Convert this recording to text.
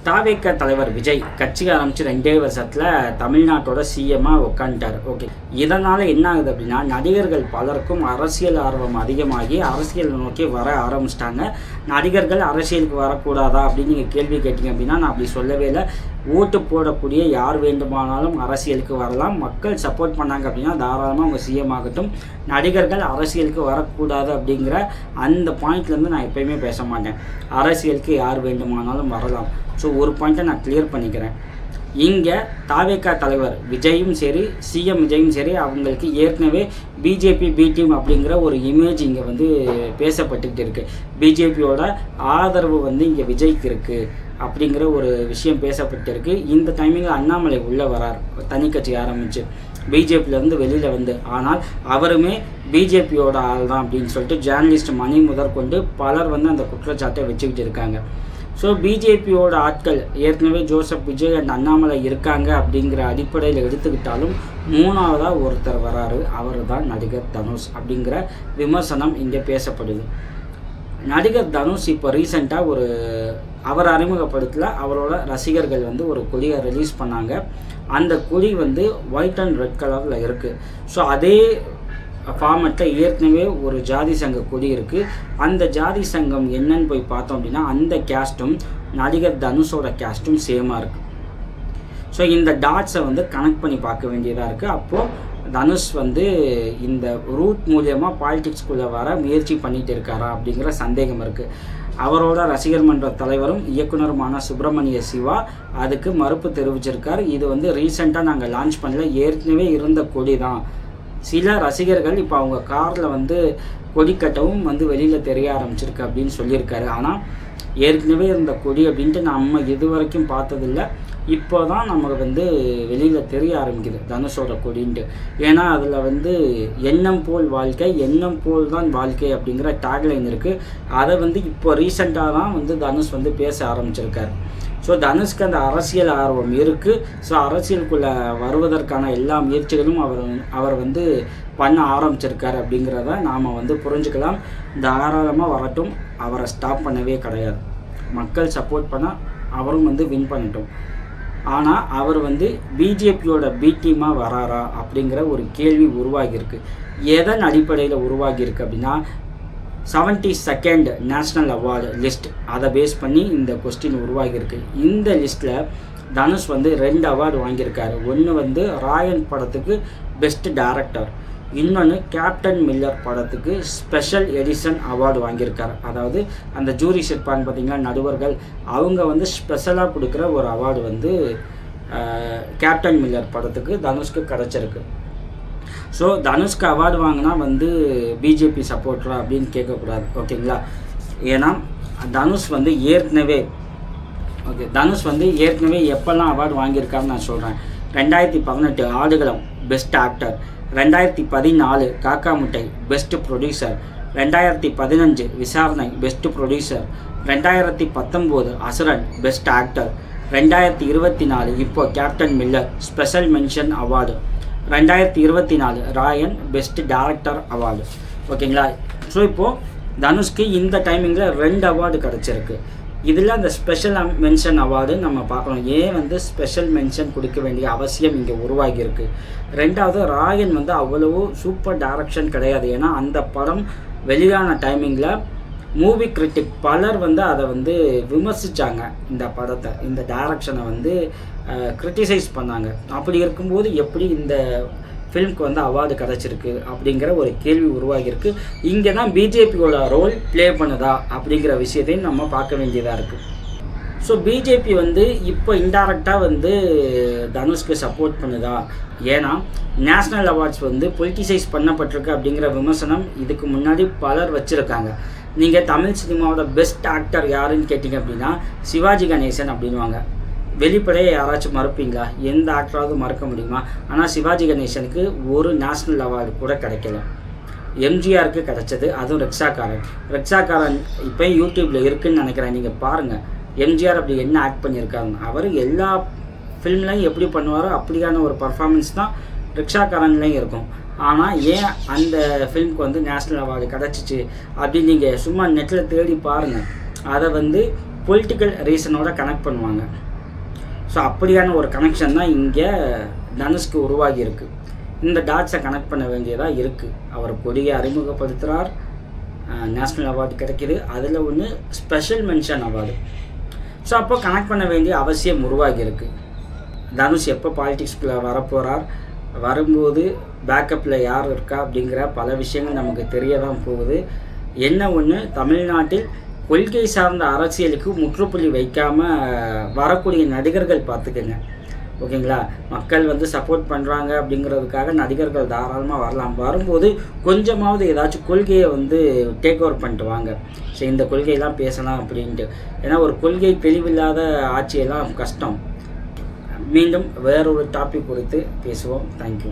தாவேக தலைவர் விஜய் கட்சி ஆரம்பித்து 2 வருஷத்தில் தமிழ்நாட்டோட சிஎம்மாக உட்காந்துட்டார். ஓகே, இதனால் என்ன ஆகுது அப்படின்னா, நடிகர்கள் பலருக்கும் அரசியல் ஆர்வம் அதிகமாகி அரசியல் நோக்கி வர ஆரம்பிச்சிட்டாங்க. நடிகர்கள் அரசியலுக்கு வரக்கூடாதா அப்படின்னு நீங்கள் கேள்வி கேட்டீங்க அப்படின்னா, நான் அப்படி சொல்லவே இல்லை. ஓட்டு போடக்கூடிய யார் வேண்டுமானாலும் அரசியலுக்கு வரலாம். மக்கள் சப்போர்ட் பண்ணாங்க அப்படின்னா தாராளமாக அவங்க சிஎம் ஆகட்டும். நடிகர்கள் அரசியலுக்கு வரக்கூடாது அப்படிங்கிற அந்த பாயிண்ட்லேருந்து நான் எப்போயுமே பேச மாட்டேன். அரசியலுக்கு யார் வேண்டுமானாலும் வரலாம். ஸோ ஒரு பாயிண்ட்டை நான் கிளியர் பண்ணிக்கிறேன். இங்கே தாவேகா தலைவர் விஜயும் சரி, சிஎம் விஜயும் சரி, அவங்களுக்கு ஏற்கனவே பிஜேபி பி டீம் அப்படிங்கிற ஒரு இமேஜ் இங்கே வந்து பேசப்பட்டுக்கிட்டு இருக்குது. பிஜேபியோட ஆதரவு வந்து இங்கே விஜய்க்கு இருக்குது அப்படிங்கிற ஒரு விஷயம் பேசப்பட்டு இருக்குது. இந்த டைமிங்கில் அண்ணாமலை உள்ளே வரார், தனி கட்சி ஆரம்பித்து பிஜேபியிலேருந்து வெளியில் வந்து. ஆனால் அவருமே பிஜேபியோட ஆள் தான் அப்படின்னு சொல்லிட்டு ஜேர்னலிஸ்ட் மணி முதற்கொண்டு பலர் வந்து அந்த குற்றச்சாட்டை வச்சுக்கிட்டு இருக்காங்க. ஸோ பிஜேபியோட ஆட்கள் ஏற்கனவே ஜோசப் விஜய் அண்ட் அண்ணாமலை இருக்காங்க அப்படிங்கிற அடிப்படையில் எடுத்துக்கிட்டாலும் மூணாவதாக ஒருத்தர் வராரு. அவர் தான் நடிகர் தனுஷ் அப்படிங்கிற விமர்சனம் இங்கே பேசப்படுது. நடிகர் தனுஷ் இப்போ ரீசெண்டாக அவர் அறிமுகப்படுத்தல, அவரோட ரசிகர்கள் வந்து ஒரு கொடியை ரிலீஸ் பண்ணாங்க. அந்த கொடி வந்து ஒயிட் அண்ட் ரெட் கலரில் இருக்குது. ஸோ அதே ஃபார்மெட்டில் ஏற்கனவே ஒரு ஜாதி சங்க கொடி இருக்குது. அந்த ஜாதி சங்கம் என்னன்னு போய் பார்த்தோம் அப்படின்னா, அந்த கேஸ்ட்டும் நடிகர் தனுஷோட கேஸ்ட்டும் சேமாக இருக்குது. ஸோ இந்த டாட்ஸை வந்து கனெக்ட் பண்ணி பார்க்க வேண்டியதாக இருக்குது. அப்போது தனுஷ் வந்து இந்த ரூட் மூலியமாக பாலிடிக்ஸ்குள்ளே வர முயற்சி பண்ணிகிட்டு இருக்காரா அப்படிங்கிற சந்தேகம் இருக்குது. அவரோட ரசிகர் மன்ற தலைவரும் இயக்குனருமான சுப்பிரமணிய சிவா அதுக்கு மறுப்பு தெரிவிச்சிருக்கார். இது வந்து ரீசெண்டாக நாங்கள் லான்ச் பண்ணல, ஏற்கனவே இருந்த கொடி தான். சில ரசிகர்கள் இப்போ அவங்க காரில் வந்து கொடி கட்டவும் வந்து வெளியில் தெரிய ஆரம்பிச்சிருக்கு அப்படின்னு சொல்லியிருக்காரு. ஆனால் ஏற்கனவே இருந்த கொடி அப்படின்ட்டு நம்ம இது வரைக்கும் பார்த்ததில்லை. இப்போ தான் நமக்கு வந்து வெளியில் தெரிய ஆரம்பிக்குது தனுஷோட கொடின்ட்டு. ஏன்னா அதில் வந்து எண்ணம் போல் வாழ்க்கை, எண்ணம் போல் தான் வாழ்க்கை அப்படிங்கிற டேக்லைன் இருக்குது. அதை வந்து இப்போ ரீசெண்டாக தான் வந்து தனுஷ் வந்து பேச ஆரம்பிச்சிருக்காரு. ஸோ தனுஷ்க்கு அந்த அரசியல் ஆர்வம் இருக்குது. ஸோ அரசியலுக்குள்ளே வருவதற்கான எல்லா முயற்சிகளும் அவர் வந்து பண்ண ஆரம்பிச்சிருக்காரு அப்படிங்கிறத நாம் வந்து புரிஞ்சுக்கலாம். தாராளமாக வரட்டும், அவரை ஸ்டாப் பண்ணவே கிடையாது. மக்கள் சப்போர்ட் பண்ணால் அவரும் வந்து வின் பண்ணட்டும். ஆனால் அவர் வந்து பிஜேபியோட பி டீமாக வராரா அப்படிங்கிற ஒரு கேள்வி உருவாகியிருக்கு. எதன் அடிப்படையில் உருவாகியிருக்கு அப்படின்னா, 72nd நேஷ்னல் அவார்டு லிஸ்ட், அதை பேஸ் பண்ணி இந்த கொஸ்டின் உருவாகியிருக்கு. இந்த லிஸ்ட்டில் தனுஷ் வந்து 2 அவார்டு வாங்கியிருக்காரு. ஒன்று வந்து ராயன் படத்துக்கு பெஸ்ட் டைரக்டர், இன்னொன்று கேப்டன் மில்லர் படத்துக்கு ஸ்பெஷல் எடிஷன் அவார்டு வாங்கியிருக்காரு. அதாவது அந்த ஜூரிஸ் இருப்பாங்க பார்த்தீங்கன்னா, நடுவர்கள், அவங்க வந்து ஸ்பெஷலாக கொடுக்குற ஒரு அவார்டு வந்து கேப்டன் மில்லர் படத்துக்கு தனுஷ்க்கு கிடச்சிருக்கு. ஸோ தனுஷ்க்கு அவார்டு வாங்கினா வந்து பிஜேபி சப்போர்ட்டரா அப்படின்னு கேட்கக்கூடாது, ஓகேங்களா? ஏன்னா தனுஷ் வந்து ஏற்கனவே எப்போல்லாம் அவார்டு வாங்கியிருக்காருன்னு நான் சொல்கிறேன். 2018 ஆடுகளம் பெஸ்ட் ஆக்டர், 2014 காக்கா முட்டை பெஸ்ட் ப்ரொடியூசர், 2015 விசாரணை பெஸ்ட் ப்ரொடியூசர், 2019 அசுரன் பெஸ்ட் ஆக்டர், 2024 இப்போ Captain Miller special mention award, 2024 Raayan best director award, ஓகேங்களா? ஸோ இப்போது தனுஷ்க்கு இந்த டைமிங்கில் 2 அவார்டு கிடச்சிருக்கு. இதில் அந்த ஸ்பெஷல் மென்ஷன் அவார்டு நம்ம பார்க்கணும். ஏன் வந்து ஸ்பெஷல் மென்ஷன் கொடுக்க வேண்டிய அவசியம் இங்கே உருவாகியிருக்கு. 2வது, ராயன் வந்து அவ்வளவு சூப்பர் டைரக்ஷன் கிடையாது. ஏன்னா அந்த படம் வெளியான டைமிங்கில் மூவி கிரிட்டிக் பலர் வந்து அதை வந்து விமர்சித்தாங்க. இந்த படத்தை, இந்த டைரக்ஷனை வந்து கிரிட்டிசைஸ் பண்ணாங்க. அப்படி இருக்கும்போது எப்படி இந்த ஃபிலிம்க்கு வந்து அவார்டு கிடச்சிருக்கு அப்படிங்கிற ஒரு கேள்வி உருவாகியிருக்கு. இங்கே தான் பிஜேபியோட ரோல் ப்ளே பண்ணுதா அப்படிங்கிற விஷயத்தையும் நம்ம பார்க்க வேண்டியதாக இருக்குது. ஸோ பிஜேபி வந்து இப்போ இன்டைரக்டாக வந்து தனுஷ்க்கு சப்போர்ட் பண்ணுதா? ஏன்னா நேஷ்னல் அவார்ட்ஸ் வந்து பொலிட்டிசைஸ் பண்ணப்பட்டிருக்கு அப்படிங்கிற விமர்சனம் இதுக்கு முன்னாடி பலர் வச்சுருக்காங்க. நீங்கள் தமிழ் சினிமாவோட பெஸ்ட் ஆக்டர் யாருன்னு கேட்டிங்க அப்படின்னா சிவாஜி கணேசன் அப்படின்வாங்க. வெளிப்படையை யாராச்சும் மறுப்பீங்களா? எந்த ஆக்டராவது மறுக்க முடியுமா? ஆனால் சிவாஜி கணேசனுக்கு ஒரு நேஷ்னல் அவார்டு கூட கிடைக்கல. எம்ஜிஆருக்கு கிடச்சது, அதுவும் ரெக்ஸாக்காரன் இப்போ யூடியூப்பில் இருக்குதுன்னு நினைக்கிறேன், நீங்கள் பாருங்கள். எம்ஜிஆர் அப்படி என்ன ஆக்ட் பண்ணியிருக்காங்க. அவர் எல்லா ஃபில்ம்லையும் எப்படி பண்ணுவாரோ அப்படியான ஒரு பர்ஃபார்மன்ஸ் தான் ரிக்ஷாக்காரன்லேயும் இருக்கும். ஆனால் ஏன் அந்த ஃபிலிம்க்கு வந்து நேஷ்னல் அவார்டு கிடச்சிச்சு அப்படின்னு நீங்கள் சும்மா நெட்டில் தேடி பாருங்கள். அதை வந்து பொலிட்டிக்கல் ரீசனோட கனெக்ட் பண்ணுவாங்க. ஸோ அப்படியான ஒரு கனெக்ஷன் தான் இங்கே தனுஷ்க்கு உருவாகி இருக்குது. இந்த டாட்ஸை கனெக்ட் பண்ண வேண்டியதாக இருக்குது. அவர் கொடியை அறிமுகப்படுத்துகிறார், நேஷ்னல் அவார்டு கிடைக்கிது, அதில் ஒன்று ஸ்பெஷல் மென்ஷன் அவார்டு. ஸோ அப்போ கனெக்ட் பண்ண வேண்டிய அவசியம் உருவாகி இருக்குது. தனுஷ் எப்போ பாலிடிக்ஸ்குள்ளே வரப்போகிறார், வரும்போது பேக்கப்பில் யார் இருக்கா அப்படிங்கிற பல விஷயங்கள் நமக்கு தெரிய தான் போகுது. என்ன ஒன்று, தமிழ்நாட்டில் கொள்கை சார்ந்த அரசியலுக்கு முற்றுப்புள்ளி வைக்காமல் வரக்கூடிய நடிகர்கள் பார்த்துக்கங்க, ஓகேங்களா? மக்கள் சப்போர்ட் பண்ணுறாங்க அப்படிங்கிறதுக்காக நடிகர்கள் தாராளமாக வரலாம். வரும்போது கொஞ்சமாவது ஏதாச்சும் கொள்கையை டேக் ஓவர் பண்ணிட்டு வாங்க. ஸோ இந்த கொள்கையெல்லாம் பேசலாம் அப்படின்ட்டு. ஏன்னா ஒரு கொள்கை தெளிவில்லாத ஆட்சியெல்லாம் கஷ்டம். மீண்டும் வேறொரு டாபிக் குறித்து பேசுவோம். தேங்க்யூ.